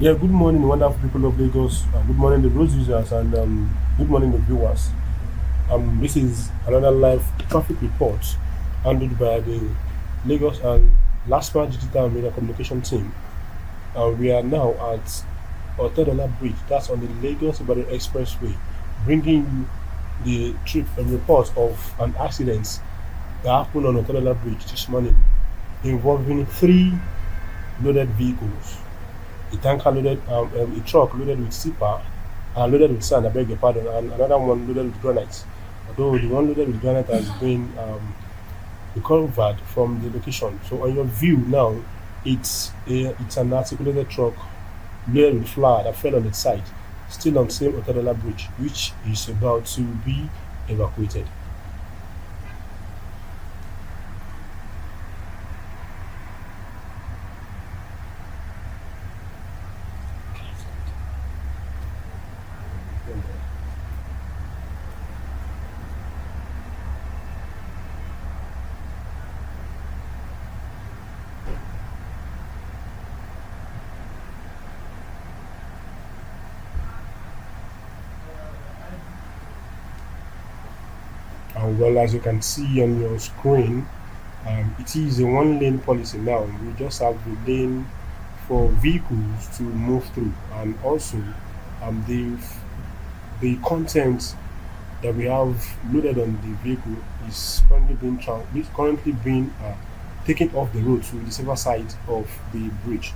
Yeah, good morning, wonderful people of Lagos. Good morning, the road users, and good morning, the viewers. This is another live traffic report handled by the Lagos and Lasma Digital and Media Communication team. We are now at Otedola Bridge, that's on the Lagos-Ibadan Expressway, bringing you the trip and report of an accident that happened on Otedola Bridge this morning involving three loaded vehicles. A tanker loaded, a truck loaded with tipper, loaded with sand, I beg your pardon, and another one loaded with granite. Although the one loaded with granite has been recovered from the location. So on your view now, it's an articulated truck loaded with flour that fell on its side, still on same Otadola Bridge, which is about to be evacuated. And well, as you can see on your screen, it is a one lane policy now. We just have the lane for vehicles to move through, and also um, the the content that we have loaded on the vehicle is currently being taken off the road to the safer side of the bridge.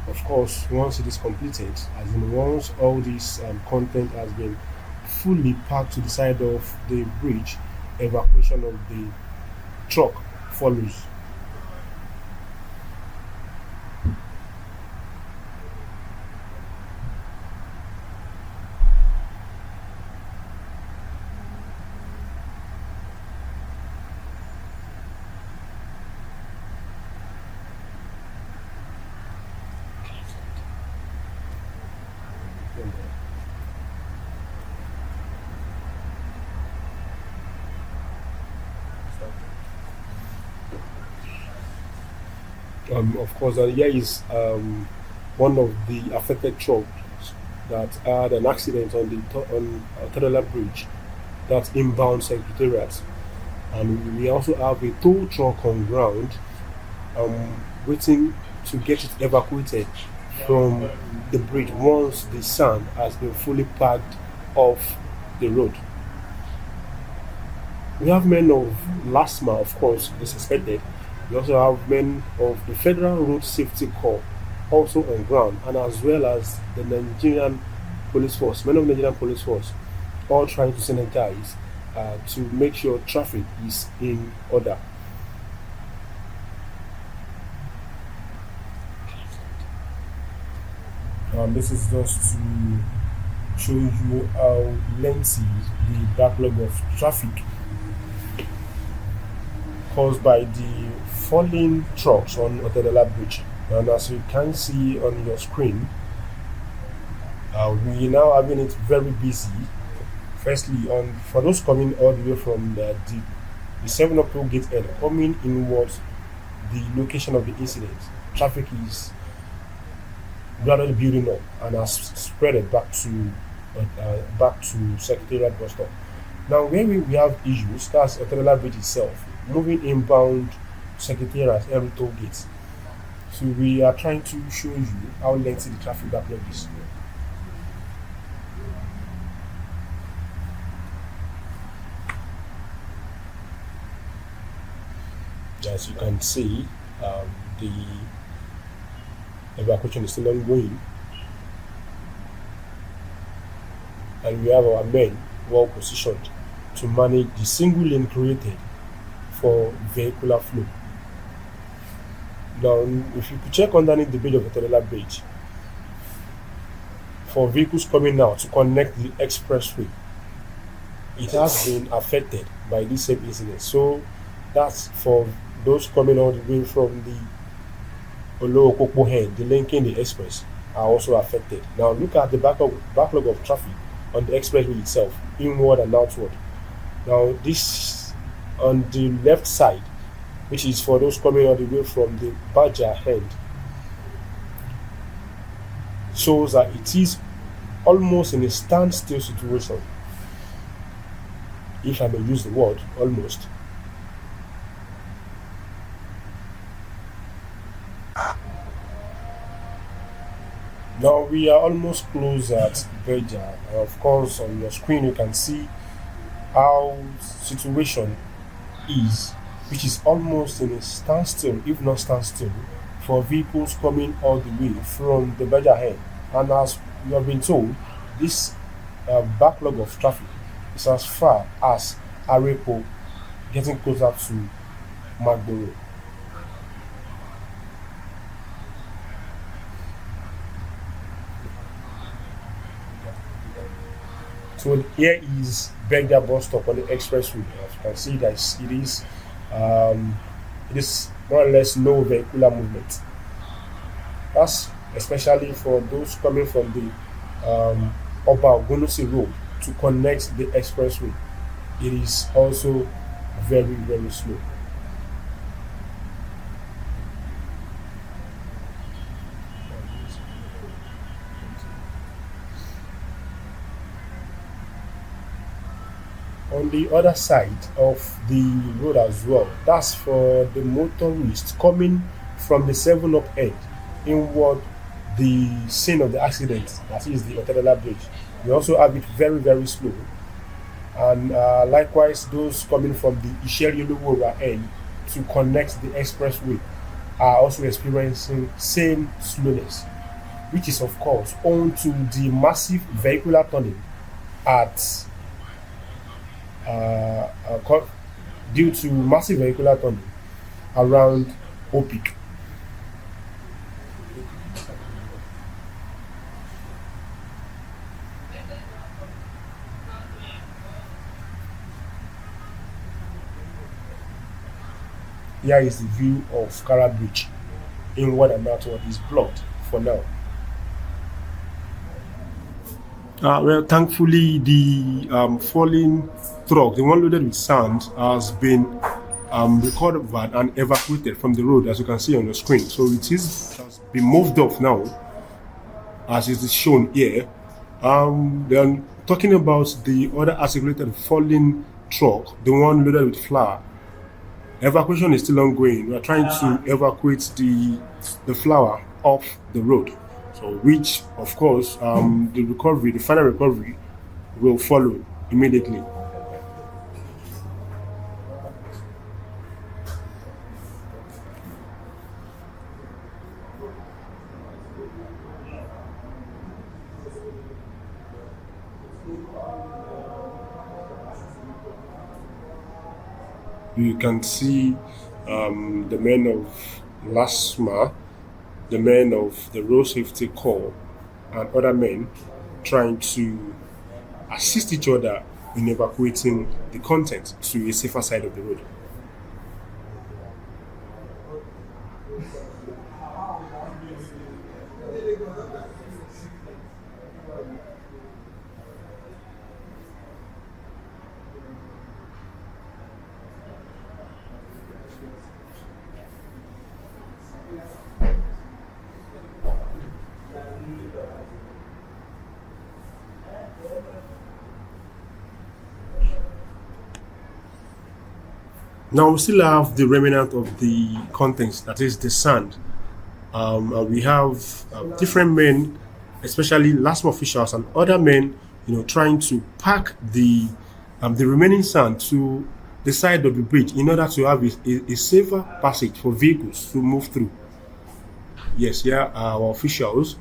Of course, once it is completed, as in once all this content has been fully packed to the side of the bridge, evacuation of the truck follows. Of course, here is one of the affected trucks that had an accident on the Tadala Bridge, that inbound Secretariat. And we also have a tow truck on ground, um, waiting to get it evacuated from the bridge once the sand has been fully packed off the road. We have men of LASMA, of course, is expected. We also have men of the Federal Road Safety Corps also on ground, and as well as the Nigerian Police Force, men of Nigerian Police Force, all trying to sanitize to make sure traffic is in order. This is just to show you how lengthy the backlog of traffic caused by the falling trucks on Otedola Bridge. And as you can see on your screen, we now having it very busy. Firstly, on for those coming all the way from the 7 October gate end, coming inwards the location of the incident, traffic is gradually building up and has spread it back to Secretariat bus stop. Now, where we have issues, that's Otedola Bridge itself, moving inbound Secretariat every toll gate. So we are trying to show you how lengthy the traffic backlog is. As you can see, the evacuation is still ongoing, and we have our men well positioned to manage the single lane created for vehicular flow. Now, if you could check underneath the bridge of the Tadela Bridge, for vehicles coming out to connect the expressway, it has been affected by this same incident. So that's for those coming all the way from the Olookokpo head, the linking the express, are also affected. Now look at the backlog of traffic on the expressway itself, inward and outward. Now this on the left side, which is for those coming all the way from the Baja end, shows that it is almost in a standstill situation, if I may use the word almost. Now we are almost close at Beja. Of course, on your screen you can see how situation is, which is almost in a standstill, if not standstill, for vehicles coming all the way from the Beja end. And as you have been told, this backlog of traffic is as far as Arepo, getting closer to Magboro. So here is Begda bus stop on the expressway. As you can see, that um, it is more or less no vehicular movement. That's especially for those coming from the Oba Ogunosi Road to connect the expressway. It is also very, very slow. On the other side of the road as well, that's for the motorists coming from the 7 up end inward the scene of the accident, that is the Otedala Bridge. We also have it very, very slow. And likewise, those coming from the Isheri end to connect the expressway are also experiencing same slowness, which is of course owing to the massive vehicular turning at co- due to massive vehicular turning around Opik. Here is the view of Kara Bridge inward and outward is blocked for now. Well, thankfully, the falling truck, the one loaded with sand, has been recovered and evacuated from the road, as you can see on the screen. So it has been moved off now, as it is shown here. Then talking about the other articulated falling truck, the one loaded with flour, evacuation is still ongoing. We are trying to evacuate the flour off the road. So, which of course, the final recovery, will follow immediately. You can see the men of LASMA, the men of the Road Safety Corps, and other men trying to assist each other in evacuating the content to a safer side of the road. Now we still have the remnant of the contents, that is the sand. We have different men, especially LASMA officials and other men, trying to pack the remaining sand to the side of the bridge in order to have a safer passage for vehicles to move through. Yes, here are our officials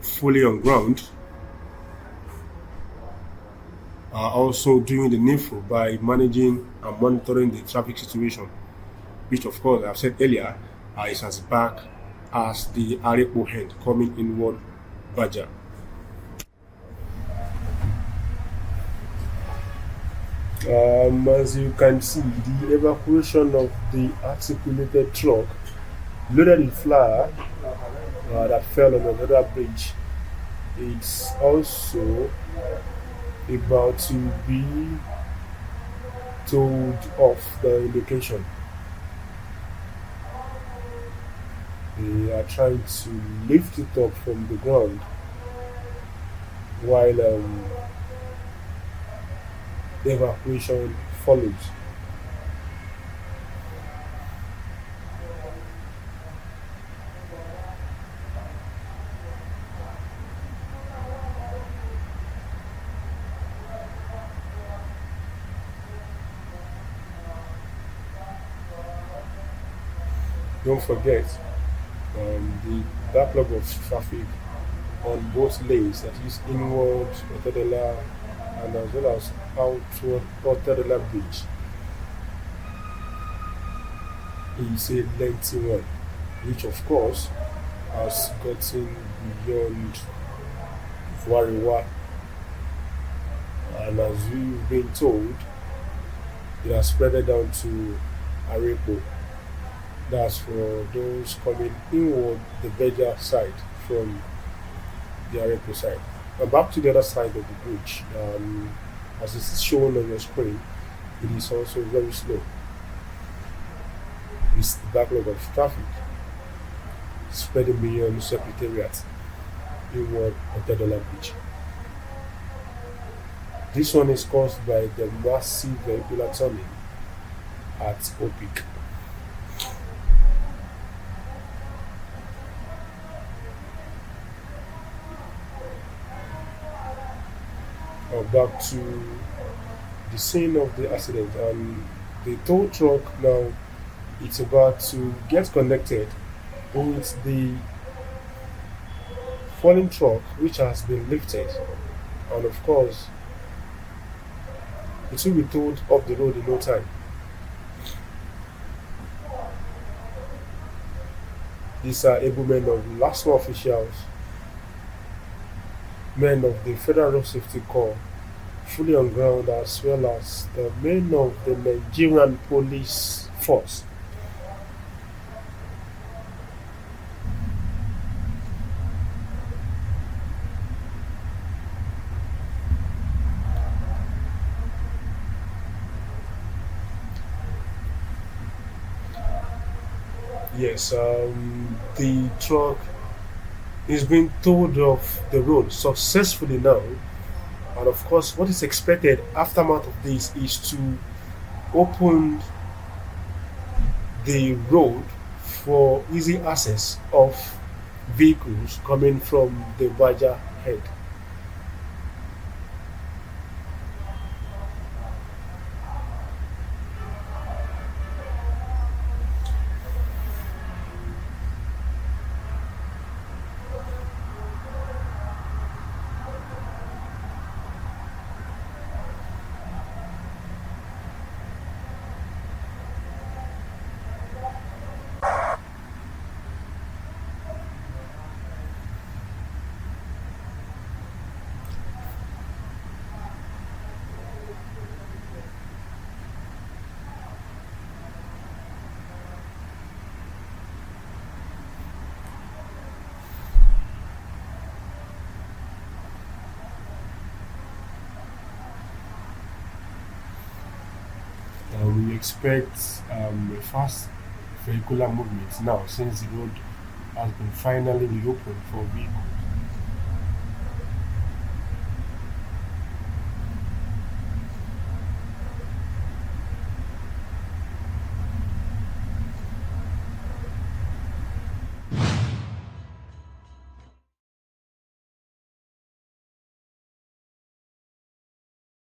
fully on ground are also doing the needful by managing and monitoring the traffic situation, which, of course, I've said earlier, is as back as the Arepo head coming inward Baja. As you can see, the evacuation of the articulated truck loaded with flour that fell on another bridge, it's also about to be told off the location. They are trying to lift it up from the ground while evacuation follows. Don't forget the backlog of traffic on both lanes, that is inward Otadela and as well as outward Otadela Bridge, is a lengthy one, which of course has gotten beyond Wariwa, and as we've been told, it has spread down to Arepo. That's for those coming inward the Beja side from the Arepo side. And back to the other side of the bridge, as it's shown on your screen, it is also very slow. It's the backlog of traffic spreading beyond Secretariat inward Otedola Bridge. This one is caused by the massive vehicular turning at Opik. Back to the scene of the accident, and the tow truck now it's about to get connected with the falling truck which has been lifted, and of course it will be towed off the road in no time. These are able men of LASMA officials, men of the Federal Road Safety Corps, fully on ground, as well as the men of the Nigerian police force. Yes, the truck is being towed off the road successfully now. And of course, what is expected aftermath of this is to open the road for easy access of vehicles coming from the Baja head. We expect a fast vehicular movement now since the road has been finally reopened for vehicles.